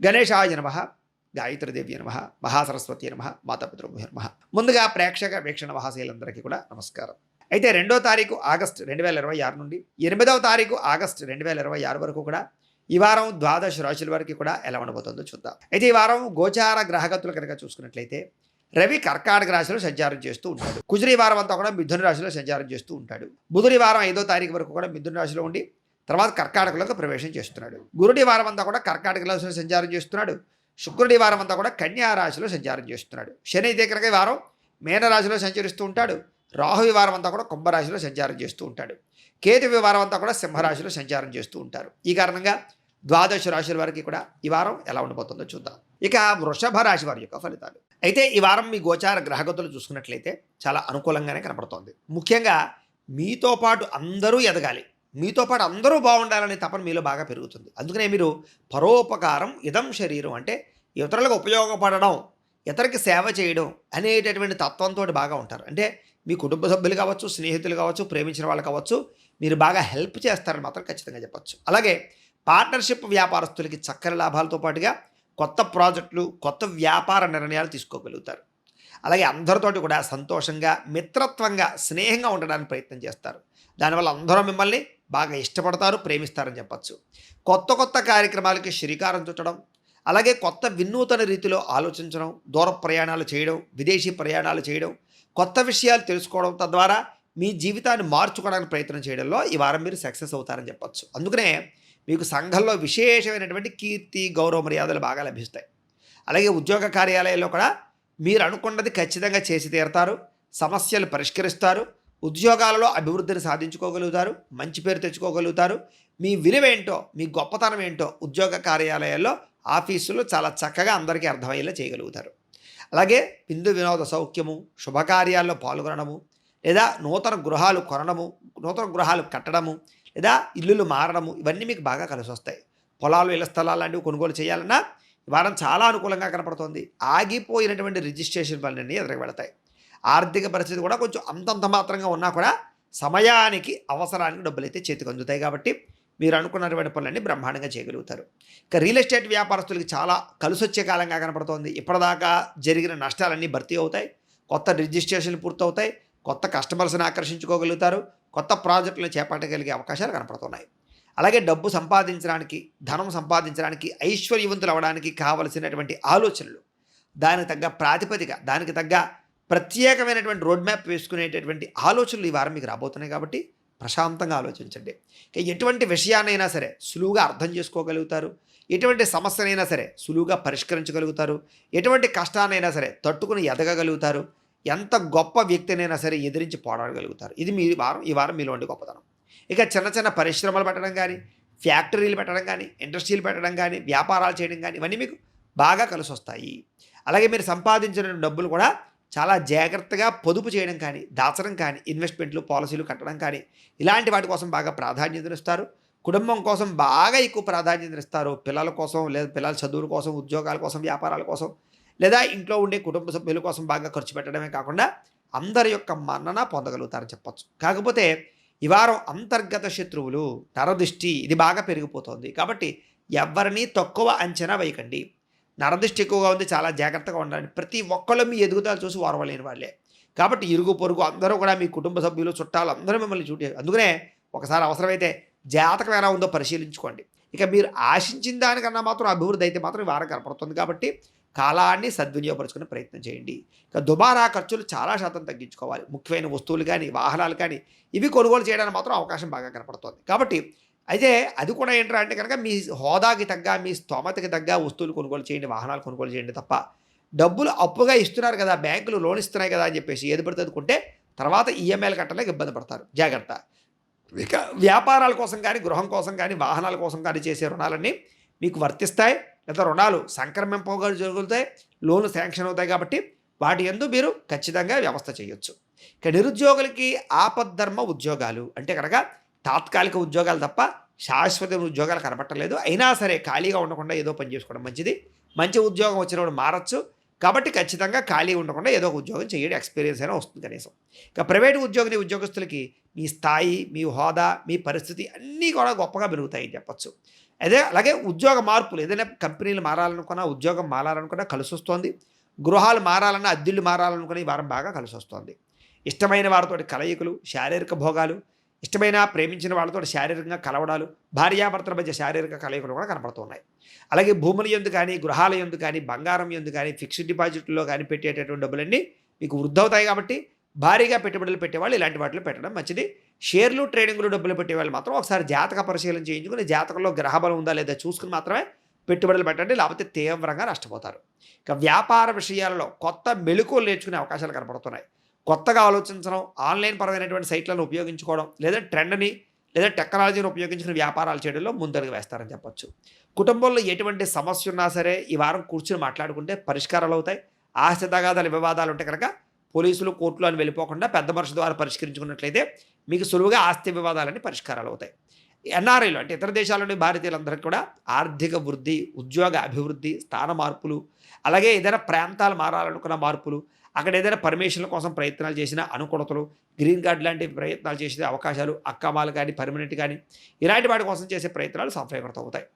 గణేశాయ నమః, గాయత్రీదేవి నమః, మహాసరస్వతి నమః, మాతాపితృభ్యో నమః. ముందుగా ప్రేక్షక వీక్షణ మహాశైలందరికీ కూడా నమస్కారం. అయితే 2వ తారీఖు ఆగస్టు 2026 నుండి 8వ తారీఖు ఆగస్టు 2026 వరకు కూడా ఈ వారం ద్వాదశ రాశుల వరకు కూడా ఎలా ఉండబోతుందో చూద్దాం. అయితే ఈ వారం గోచార గ్రహగతులు కనుక చూసుకున్నట్లయితే రవి కర్కాటక రాశిలో సంచారం చేస్తూ ఉంటాడు. కుజుడు ఈ వారం అంతా కూడా మిథున రాశిలో సంచారం చేస్తూ ఉంటాడు. బుధుడు ఈ వారం 5వ తారీఖు వరకు కూడా మిథున రాశిలో ఉండి తర్వాత కర్కాటకలోకి ప్రవేశం చేస్తున్నాడు. గురుడు ఈ వారం అంతా కూడా కర్కాటక రాశిలో సంచారం చేస్తున్నాడు. శుక్రుడు ఈ వారం అంతా కూడా కన్యా రాశిలో సంచారం చేస్తున్నాడు. శని ఇదే కనుక ఈ వారం మీనరాశిలో సంచరిస్తూ ఉంటాడు. రాహు ఈ వారం అంతా కూడా కుంభరాశిలో సంచారం చేస్తూ ఉంటాడు. కేతు ఈ వారం అంతా కూడా సింహరాశిలో సంచారం చేస్తూ ఉంటారు. ఈ కారణంగా ద్వాదశ రాశుల వారికి కూడా ఈ వారం ఎలా ఉండబోతుందో చూద్దాం. ఇక వృషభ రాశి వారి యొక్క ఫలితాలు. అయితే ఈ వారం మీ గోచార గ్రహగతులు చూసుకున్నట్లయితే చాలా అనుకూలంగానే కనపడుతోంది. ముఖ్యంగా మీతో పాటు అందరూ ఎదగాలి, మీతో పాటు అందరూ బాగుండాలనే తపన మీలో బాగా పెరుగుతుంది. అందుకనే మీరు పరోపకారం ఇదం శరీరం అంటే ఇతరులకు ఉపయోగపడడం, ఇతరులకి సేవ చేయడం అనేటటువంటి తత్వంతో బాగా ఉంటారు. అంటే మీ కుటుంబ సభ్యులు కావచ్చు, స్నేహితులు కావచ్చు, ప్రేమించిన వాళ్ళు కావచ్చు, మీరు బాగా హెల్ప్ చేస్తారని మాత్రం ఖచ్చితంగా చెప్పచ్చు. అలాగే పార్ట్నర్షిప్ వ్యాపారస్తులకి చక్కని లాభాలతో పాటుగా కొత్త ప్రాజెక్టులు, కొత్త వ్యాపార నిర్ణయాలు తీసుకోగలుగుతారు. అలాగే అందరితోటి కూడా సంతోషంగా, మిత్రత్వంగా, స్నేహంగా ఉండడానికి ప్రయత్నం చేస్తారు. దానివల్ల అందరూ మిమ్మల్ని బాగా ఇష్టపడతారు, ప్రేమిస్తారని చెప్పచ్చు. కొత్త కొత్త కార్యక్రమాలకి శ్రీకారం చుట్టడం, అలాగే కొత్త వినూతన రీతిలో ఆలోచించడం, దూర ప్రయాణాలు చేయడం, విదేశీ ప్రయాణాలు చేయడం, కొత్త విషయాలు తెలుసుకోవడం, తద్వారా మీ జీవితాన్ని మార్చుకోవడానికి ప్రయత్నం చేయడంలో ఈ వారం మీరు సక్సెస్ అవుతారని చెప్పచ్చు. అందుకనే మీకు సంఘంలో విశేషమైనటువంటి కీర్తి, గౌరవ మర్యాదలు బాగా లభిస్తాయి. అలాగే ఉద్యోగ కార్యాలయాల్లో కూడా మీరు అనుకున్నది ఖచ్చితంగా చేసి తీరుతారు, సమస్యలు పరిష్కరిస్తారు, ఉద్యోగాలలో అభివృద్ధిని సాధించుకోగలుగుతారు, మంచి పేరు తెచ్చుకోగలుగుతారు. మీ విలువేంటో, మీ గొప్పతనం ఏంటో ఉద్యోగ కార్యాలయాల్లో, ఆఫీసులో చాలా చక్కగా అందరికీ అర్థమయ్యేలా చేయగలుగుతారు. అలాగే విందు వినోద సౌఖ్యము, శుభకార్యాల్లో పాల్గొనడము, లేదా నూతన గృహాలు కొనడము, నూతన గృహాలు కట్టడము, లేదా ఇల్లులు మారడము, ఇవన్నీ మీకు బాగా కలిసి వస్తాయి. పొలాలు, ఇళ్ల స్థలాలు లాంటివి కొనుగోలు చేయాలన్నా ఈ వారం చాలా అనుకూలంగా కనపడుతుంది. ఆగిపోయినటువంటి రిజిస్ట్రేషన్ పనులన్నీ ఎదురు పెడతాయి. ఆర్థిక పరిస్థితి కూడా కొంచెం అంతంత మాత్రంగా ఉన్నా కూడా సమయానికి, అవసరానికి డబ్బులు అయితే చేతికి అందుతాయి. కాబట్టి మీరు అనుకున్నటువంటి పనులన్నీ బ్రహ్మాండంగా చేయగలుగుతారు. ఇక రియల్ ఎస్టేట్ వ్యాపారస్తులకి చాలా కలిసొచ్చే కాలంగా కనపడుతోంది. ఇప్పటిదాకా జరిగిన నష్టాలన్నీ భర్తీ అవుతాయి, కొత్త రిజిస్ట్రేషన్లు పూర్తవుతాయి, కొత్త కస్టమర్స్ని ఆకర్షించుకోగలుగుతారు, కొత్త ప్రాజెక్టులను చేపట్టగలిగే అవకాశాలు కనపడుతున్నాయి. అలాగే డబ్బు సంపాదించడానికి, ధనం సంపాదించడానికి, ఐశ్వర్యవంతులు అవ్వడానికి కావలసినటువంటి ఆలోచనలు, దానికి తగ్గ ప్రాతిపదిక, దానికి తగ్గ ప్రత్యేకమైనటువంటి రోడ్ మ్యాప్ వేసుకునేటటువంటి ఆలోచనలు ఈ వారం మీకు రాబోతున్నాయి. కాబట్టి ప్రశాంతంగా ఆలోచించండి. ఎటువంటి విషయాన్నైనా సరే సులువుగా అర్థం చేసుకోగలుగుతారు, ఎటువంటి సమస్యనైనా సరే సులువుగా పరిష్కరించగలుగుతారు, ఎటువంటి కష్టాన్నైనా సరే తట్టుకుని ఎదగగలుగుతారు, ఎంత గొప్ప వ్యక్తినైనా సరే ఎదిరించి పోరాడగలుగుతారు. ఇది ఈ వారం మీలో ఉండే గొప్పతనం. ఇక చిన్న చిన్న పరిశ్రమలు పెట్టడం కానీ, ఫ్యాక్టరీలు పెట్టడం కానీ, ఇండస్ట్రీలు పెట్టడం కానీ, వ్యాపారాలు చేయడం కానీ, ఇవన్నీ మీకు బాగా కలిసి వస్తాయి. అలాగే మీరు సంపాదించిన డబ్బులు కూడా చాలా జాగ్రత్తగా పొదుపు చేయడం కానీ, దాచడం కానీ, ఇన్వెస్ట్మెంట్లు, పాలసీలు కట్టడం కానీ, ఇలాంటి వాటి కోసం బాగా ప్రాధాన్యతనిస్తారు. కుటుంబం కోసం బాగా ఎక్కువ ప్రాధాన్యతనిస్తారు. పిల్లల కోసం, లేదా పిల్లల చదువుల కోసం, ఉద్యోగాల కోసం, వ్యాపారాల కోసం, లేదా ఇంట్లో ఉండే కుటుంబ సభ్యుల కోసం బాగా ఖర్చు పెట్టడమే కాకుండా అందరి యొక్క మన్నన పొందగలుగుతారని చెప్పచ్చు. కాకపోతే ఈ వారం అంతర్గత శత్రువులు, నరదృష్టి ఇది బాగా పెరిగిపోతుంది. కాబట్టి ఎవరిని తక్కువ అంచనా వేయకండి. నరదృష్టి ఎక్కువగా ఉంది, చాలా జాగ్రత్తగా ఉండండి. ప్రతి ఒక్కళ్ళు మీ ఎదుగుదల చూసి ఓర్వలేని వాళ్ళే. కాబట్టి ఇరుగు పొరుగు అందరూ కూడా మీ కుటుంబ సభ్యులు, చుట్టాలు అందరూ మిమ్మల్ని చూడే. అందుకనే ఒకసారి అవసరమైతే జాతకం ఎలా ఉందో పరిశీలించుకోండి. ఇక మీరు ఆశించిన దానికన్నా మాత్రం అభివృద్ధి అయితే మాత్రం ఈ వారం కనపడుతుంది. కాబట్టి కాలాన్ని సద్వినియోగపరుచుకునే ప్రయత్నం చేయండి. ఇక దుబారా ఖర్చులు చాలా శాతం తగ్గించుకోవాలి. ముఖ్యమైన వస్తువులు కానీ, వాహనాలు కానీ ఇవి కొనుగోలు చేయడానికి మాత్రం అవకాశం బాగా కనపడుతుంది. కాబట్టి అయితే అది కూడా ఏంట్రా అంటే కనుక మీ హోదాకి తగ్గ, మీ స్తోమతకి తగ్గ వస్తువులు కొనుగోలు చేయండి, వాహనాలు కొనుగోలు చేయండి తప్ప డబ్బులు అప్పుగా ఇస్తున్నారు కదా, బ్యాంకులు లోన్ ఇస్తున్నాయి కదా అని చెప్పేసి ఏది పడితే కొంటే తర్వాత ఈఎంఐలు కట్టలేక ఇబ్బంది పడతారు. జాగ్రత్త. ఇక వ్యాపారాల కోసం కానీ, గృహం కోసం కానీ, వాహనాల కోసం కానీ చేసే రుణాలన్నీ మీకు వర్తిస్తాయి. లేదా రుణాలు సంక్రమింపగలుగుతాయి, లోన్లు శాంక్షన్ అవుతాయి. కాబట్టి వాటి యందు మీరు ఖచ్చితంగా వ్యవస్థ చేయొచ్చు. ఇక నిరుద్యోగులకి ఆపద్ధర్మ ఉద్యోగాలు అంటే కనుక తాత్కాలిక ఉద్యోగాలు తప్ప శాశ్వత ఉద్యోగాలు కనపట్టలేదు. అయినా సరే ఖాళీగా ఉండకుండా ఏదో పని చేసుకోవడం మంచిది. మంచి ఉద్యోగం వచ్చినప్పుడు మారచ్చు. కాబట్టి ఖచ్చితంగా ఖాళీ ఉండకుండా ఏదో ఒక ఉద్యోగం చేయండి, ఎక్స్పీరియన్స్ అయినా వస్తుంది కనీసం. ఇక ప్రైవేటు ఉద్యోగస్తులకి మీ స్థాయి, మీ హోదా, మీ పరిస్థితి అన్నీ కూడా గొప్పగా పెరుగుతాయని చెప్పచ్చు. అదే అలాగే ఉద్యోగ మార్పులు ఏదైనా కంపెనీలు మారాలనుకున్నా, ఉద్యోగం మారాలనుకున్నా కలిసొస్తోంది. గృహాలు మారాలన్నా, అద్దెలు మారాలనుకున్న ఈ వారం బాగా కలిసొస్తోంది. ఇష్టమైన వారితోటి కలయికలు, శారీరక భోగాలు, ఇష్టమైన ప్రేమించిన వాళ్ళతోటి శారీరకంగా కలవడాలు, భార్యాభర్తల మధ్య శారీరక కలయికలు కూడా కనపడుతున్నాయి. అలాగే భూముల యందు కానీ, గృహాల యందు కానీ, బంగారం యందు కానీ, ఫిక్స్డ్ డిపాజిట్‌లో కానీ పెట్టేటటువంటి డబ్బులన్నీ మీకు వృద్ధవుతాయి కాబట్టి, భారీగా పెట్టుబడులు పెట్టేవాళ్ళు ఇలాంటి వాటిలో పెట్టడం మంచిది. షేర్లు, ట్రేడింగ్‌లో డబ్బులు పెట్టేవాళ్ళు మాత్రం ఒకసారి జాతక పరిశీలన చేయించుకొని, జాతకంలో గ్రహబలం ఉందా లేదా చూసుకొని మాత్రమే పెట్టుబడులు పెట్టండి. లేకపోతే తీవ్రంగా నష్టపోతారు. ఇక వ్యాపార విషయాలలో కొత్త మెళకువలు నేర్చుకునే అవకాశాలు కనపడుతున్నాయి. కొత్తగా ఆలోచించడం, ఆన్‌లైన్ పరమైనటువంటి సైట్లను ఉపయోగించుకోవడం, లేదా ట్రెండ్‌ని లేదా టెక్నాలజీని ఉపయోగించుకుని వ్యాపారాలు చేయడంలో ముందడుగు వేస్తారని చెప్పొచ్చు. కుటుంబంలో ఎటువంటి సమస్య ఉన్నా సరే ఈ వారం కూర్చొని మాట్లాడుకుంటే పరిష్కారాలు అవుతాయి. ఆస్తి తగాదాలు, వివాదాలు ఉంటే కనుక పోలీసులు, కోర్టులు అని వెళ్ళిపోకుండా పెద్ద మనిషి ద్వారా పరిష్కరించుకున్నట్లయితే మీకు సులువుగా ఆస్తి వివాదాలన్నీ పరిష్కారాలు అవుతాయి. ఎన్ఆర్ఐలు అంటే ఇతర దేశాల్లోని భారతీయులందరికీ కూడా ఆర్థిక వృద్ధి, ఉద్యోగ అభివృద్ధి, స్థాన మార్పులు, అలాగే ఏదైనా ప్రాంతాలు మారాలనుకున్న మార్పులు, అక్కడ ఏదైనా పర్మిషన్ల కోసం ప్రయత్నాలు చేసిన అనుకూలతలు, గ్రీన్ కార్డ్ లాంటి ప్రయత్నాలు చేసే అవకాశాలు, అక్రమాలు కానీ, పర్మనెంట్ కానీ ఇలాంటి వాటి కోసం చేసే ప్రయత్నాలు సఫలీకృతం అవుతాయి.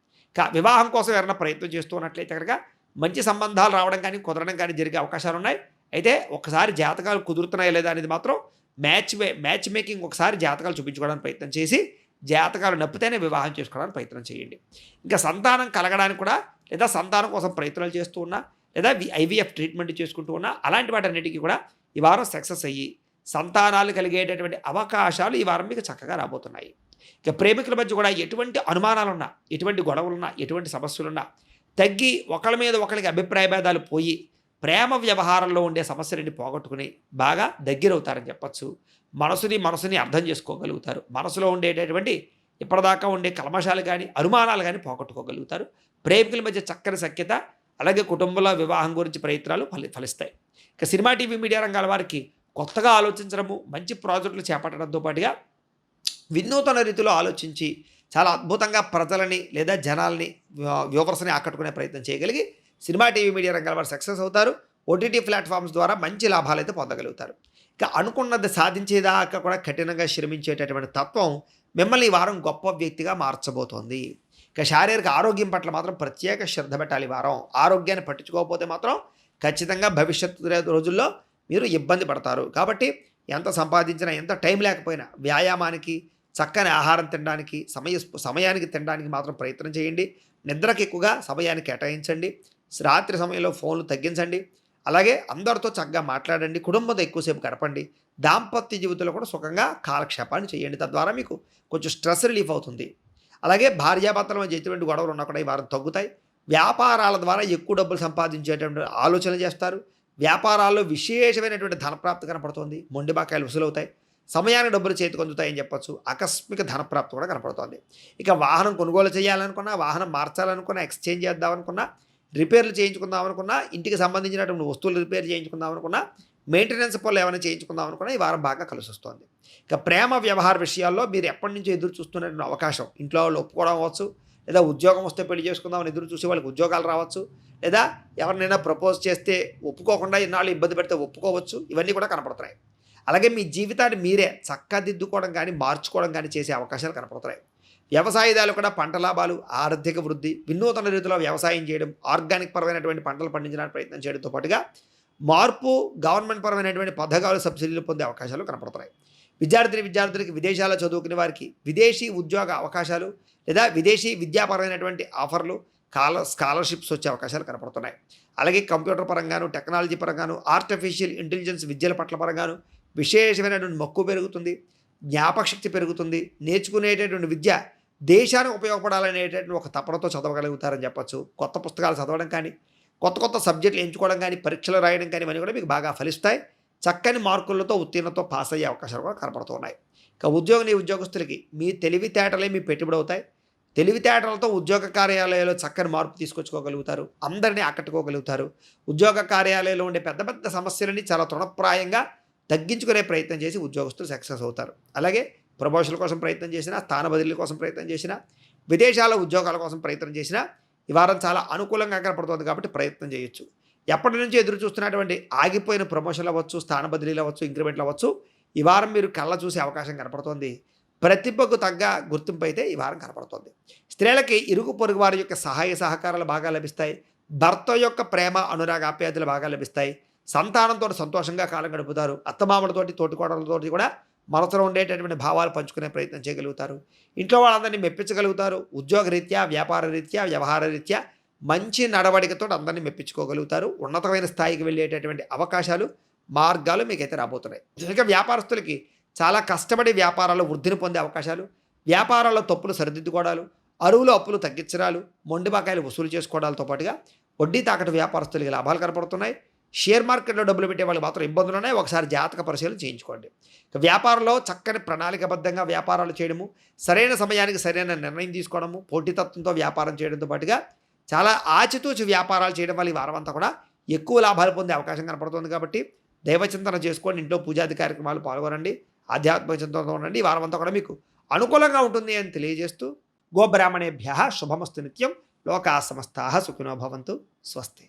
వివాహం కోసం ఎవరైనా ప్రయత్నం చేస్తూ ఉన్నట్లయితే కనుక మంచి సంబంధాలు రావడం కానీ, కుదరడం కానీ జరిగే అవకాశాలు ఉన్నాయి. అయితే ఒకసారి జాతకాలు కుదురుతున్నాయా లేదా అనేది మాత్రం మ్యాచ్ మేకింగ్ ఒకసారి జాతకాలు చూపించుకోవడానికి ప్రయత్నం చేసి, జాతకాలు నప్పితేనే వివాహం చేసుకోవడానికి ప్రయత్నం చేయండి. ఇంకా సంతానం కలగడానికి కూడా లేదా సంతానం కోసం ప్రయత్నాలు చేస్తూ ఉన్నా, లేదా ఐవీఎఫ్ ట్రీట్మెంట్ చేసుకుంటూ ఉన్నా, అలాంటి వాటన్నిటికీ కూడా ఈ వారం సక్సెస్ అయ్యి సంతానాలు కలిగేటటువంటి అవకాశాలు ఈ వారం మీకు చక్కగా రాబోతున్నాయి. ఇక ప్రేమికుల మధ్య కూడా ఎటువంటి అనుమానాలున్నా, ఎటువంటి గొడవలున్నా, ఎటువంటి సమస్యలున్నా తగ్గి ఒకళ్ళ మీద ఒకరికి అభిప్రాయ భేదాలు పోయి ప్రేమ వ్యవహారంలో ఉండే సమస్యలని పోగొట్టుకుని బాగా దగ్గరవుతారని చెప్పచ్చు. మనసుని అర్థం చేసుకోగలుగుతారు. మనసులో ఉండేటటువంటి ఇప్పటిదాకా ఉండే కల్మషాలు కానీ, అనుమానాలు కానీ పోగొట్టుకోగలుగుతారు. ప్రేమికుల మధ్య చక్కని సఖ్యత, అలాగే కుటుంబంలో వివాహం గురించి ప్రయత్నాలు ఫలిస్తాయి. ఇక సినిమా, టీవీ, మీడియా రంగాల వారికి కొత్తగా ఆలోచించడము, మంచి ప్రాజెక్టులు చేపట్టడంతో పాటుగా వినూతన రీతిలో ఆలోచించి చాలా అద్భుతంగా ప్రజలని లేదా జనాల్ని, వ్యూవర్స్ని ఆకట్టుకునే ప్రయత్నం చేయగలిగి సినిమా, టీవీ, మీడియా రంగాల వారు సక్సెస్ అవుతారు. ఓటీటీ ప్లాట్ఫామ్స్ ద్వారా మంచి లాభాలు అయితే పొందగలుగుతారు. ఇక అనుకున్నది సాధించేదాకా కూడా కఠినంగా శ్రమించేటటువంటి తత్వం మిమ్మల్ని ఈ వారం గొప్ప వ్యక్తిగా మార్చబోతోంది. ఇక శారీరక ఆరోగ్యం పట్ల మాత్రం ప్రత్యేక శ్రద్ధ పెట్టాలి. ఈ వారం ఆరోగ్యాన్ని పట్టించుకోకపోతే మాత్రం ఖచ్చితంగా భవిష్యత్తు రోజుల్లో మీరు ఇబ్బంది పడతారు. కాబట్టి ఎంత సంపాదించినా, ఎంత టైం లేకపోయినా వ్యాయామానికి, చక్కని ఆహారం తినడానికి, సమయానికి తినడానికి మాత్రం ప్రయత్నం చేయండి. నిద్రకు ఎక్కువగా సమయాన్ని కేటాయించండి. రాత్రి సమయంలో ఫోన్లు తగ్గించండి. అలాగే అందరితో చక్కగా మాట్లాడండి. కుటుంబంతో ఎక్కువసేపు గడపండి. దాంపత్య జీవితంలో కూడా సుఖంగా కాలక్షేపాన్ని చేయండి. తద్వారా మీకు కొంచెం స్ట్రెస్ రిలీఫ్ అవుతుంది. అలాగే భార్యాభర్తల మధ్య ఎటువంటి గొడవలు ఉన్నా కూడా ఈ వారం తగ్గుతాయి. వ్యాపారాల ద్వారా ఎక్కువ డబ్బులు సంపాదించేటువంటి ఆలోచన చేస్తారు. వ్యాపారాల్లో విశేషమైనటువంటి ధనప్రాప్తి కనపడుతుంది. మొండి బాకాయలు వసూలవుతాయి. సమయానికి డబ్బులు చేతికి అందుతాయని చెప్పొచ్చు. ఆకస్మిక ధనప్రాప్తి కూడా కనపడుతోంది. ఇక వాహనం కొనుగోలు చేయాలనుకున్నా, వాహనం మార్చాలనుకున్నా, ఎక్స్చేంజ్ చేద్దామనుకున్నా, రిపేర్లు చేయించుకుందాం అనుకున్నా, ఇంటికి సంబంధించినటువంటి వస్తువులు రిపేర్ చేయించుకుందాం అనుకున్నా, మెయింటెనెన్స్ పనులు ఏమైనా చేయించుకుందాం అనుకున్నా ఈ వారం బాగా కలిసి వస్తుంది. ఇక ప్రేమ వ్యవహార విషయాల్లో మీరు ఎప్పటి నుంచో ఎదురు చూస్తున్నటువంటి అవకాశం, ఇంట్లో వాళ్ళు ఒప్పుకోవడం అవ్వచ్చు, లేదా ఉద్యోగం వస్తే పెళ్లి చేసుకుందామని ఎదురు చూసే వాళ్ళకి ఉద్యోగాలు రావచ్చు, లేదా ఎవరినైనా ప్రపోజ్ చేస్తే ఒప్పుకోకుండా ఇన్నాళ్ళు ఇబ్బంది పెడితే ఒప్పుకోవచ్చు. ఇవన్నీ కూడా కనపడుతున్నాయి. అలాగే మీ జీవితాన్ని మీరే చక్కదిద్దుకోవడం కానీ, మార్చుకోవడం కానీ చేసే అవకాశాలు కనపడుతున్నాయి. వ్యవసాయదారులు కూడా పంట లాభాలు, ఆర్థిక వృద్ధి, వినూతన రీతిలో వ్యవసాయం చేయడం, ఆర్గానిక్ పరమైనటువంటి పంటలు పండించడానికి ప్రయత్నం చేయడంతో పాటుగా మార్పు, గవర్నమెంట్ పరమైనటువంటి పథకాలు, సబ్సిడీలు పొందే అవకాశాలు కనపడుతున్నాయి. విద్యార్థులకి విదేశాల్లో చదువుకునే వారికి విదేశీ ఉద్యోగ అవకాశాలు లేదా విదేశీ విద్యాపరమైనటువంటి ఆఫర్లు, స్కాలర్షిప్స్ వచ్చే అవకాశాలు కనపడుతున్నాయి. అలాగే కంప్యూటర్ పరంగాను, టెక్నాలజీ పరంగాను, ఆర్టిఫిషియల్ ఇంటెలిజెన్స్ విద్యల పట్ల పరంగాను విశేషమైనటువంటి మక్కువ పెరుగుతుంది. జ్ఞాపకశక్తి పెరుగుతుంది. నేర్చుకునేటటువంటి విద్య దేశానికి ఉపయోగపడాలనేటటువంటి ఒక తపనతో చదవగలుగుతారని చెప్పచ్చు. కొత్త పుస్తకాలు చదవడం కానీ, కొత్త సబ్జెక్టులు ఎంచుకోవడం కానీ, పరీక్షలు రాయడం కానీ ఇవన్నీ కూడా మీకు బాగా ఫలిస్తాయి. చక్కని మార్కులతో ఉత్తీర్ణతో పాస్ అయ్యే అవకాశాలు కూడా కనపడుతున్నాయి. ఇక ఉద్యోగస్తులకి మీ తెలివితేటలే మీ పెట్టుబడి అవుతాయి. తెలివితేటలతో ఉద్యోగ కార్యాలయాల్లో చక్కని మార్పు తీసుకొచ్చుకోగలుగుతారు. అందరినీ ఆకట్టుకోగలుగుతారు. ఉద్యోగ కార్యాలయంలో ఉండే పెద్ద సమస్యలని చాలా తృణప్రాయంగా తగ్గించుకునే ప్రయత్నం చేసి ఉద్యోగస్తులు సక్సెస్ అవుతారు. అలాగే ప్రమోషన్ల కోసం ప్రయత్నం చేసినా, స్థాన బదిలీ కోసం ప్రయత్నం చేసినా, విదేశాల ఉద్యోగాల కోసం ప్రయత్నం చేసినా ఈ వారం చాలా అనుకూలంగా కనపడుతుంది కాబట్టి ప్రయత్నం చేయొచ్చు. ఎప్పటి నుంచి ఎదురు చూస్తున్నటువంటి ఆగిపోయిన ప్రమోషన్లు అవ్వచ్చు, స్థాన బదిలీలు అవ్వచ్చు, ఇంక్రిమెంట్లు అవ్వచ్చు, ఈ వారం మీరు కళ్ళ చూసే అవకాశం కనపడుతోంది. ప్రతిభకు తగ్గ గుర్తింపు అయితే ఈ వారం కనపడుతుంది. స్త్రీలకి ఇరుగు పొరుగు వారి యొక్క సహాయ సహకారాలు బాగా లభిస్తాయి. భర్త యొక్క ప్రేమ అనురాగ ఆప్యాయతలు బాగా లభిస్తాయి. సంతానంతో సంతోషంగా కాలం గడుపుతారు. అత్తమామలతోటి తోటికోడలతోటి కూడా మనసులో ఉండేటటువంటి భావాలు పంచుకునే ప్రయత్నం చేయగలుగుతారు. ఇంట్లో వాళ్ళందరినీ మెప్పించగలుగుతారు. ఉద్యోగ రీత్యా, వ్యాపార రీత్యా, వ్యవహార రీత్యా మంచి నడవడికతో అందరినీ మెప్పించుకోగలుగుతారు. ఉన్నతమైన స్థాయికి వెళ్ళేటటువంటి అవకాశాలు, మార్గాలు మీకైతే రాబోతున్నాయి. ఇక వ్యాపారస్తులకి చాలా కష్టపడి వ్యాపారాల్లో వృద్ధిని పొందే అవకాశాలు, వ్యాపారాల్లో తప్పులు సరిదిద్దుకోవడాలు, అరువులు అప్పులు తగ్గించడాలు, మొండి బకాయిలు వసూలు చేసుకోవడాలతో పాటుగా వడ్డీ తాకట్టు వ్యాపారస్తులకి లాభాలు కనపడుతున్నాయి. షేర్ మార్కెట్లో డబ్బులు పెట్టే వాళ్ళకి మాత్రం ఇబ్బందులు ఉన్నాయి. ఒకసారి జాతక పరిశీలన చేయించుకోండి. ఇక వ్యాపారంలో చక్కని ప్రణాళికబద్ధంగా వ్యాపారాలు చేయడము, సరైన సమయానికి సరైన నిర్ణయం తీసుకోవడము, పోటీతత్వంతో వ్యాపారం చేయడంతో పాటుగా చాలా ఆచితూచి వ్యాపారాలు చేయడం వల్ల ఈ వారం అంతా కూడా ఎక్కువ లాభాలు పొందే అవకాశం కనపడుతుంది. కాబట్టి దైవచింతన చేసుకోండి. ఇంట్లో పూజాది కార్యక్రమాలు పాల్గొనండి. ఆధ్యాత్మిక చింతనతో ఉండండి. ఈ వారం అంతా కూడా మీకు అనుకూలంగా ఉంటుంది అని తెలియజేస్తూ, గోబ్రాహ్మణేభ్యః శుభమస్తు నిత్యం. లోకా సమస్తాః సుఖినో భవంతు. స్వస్తి.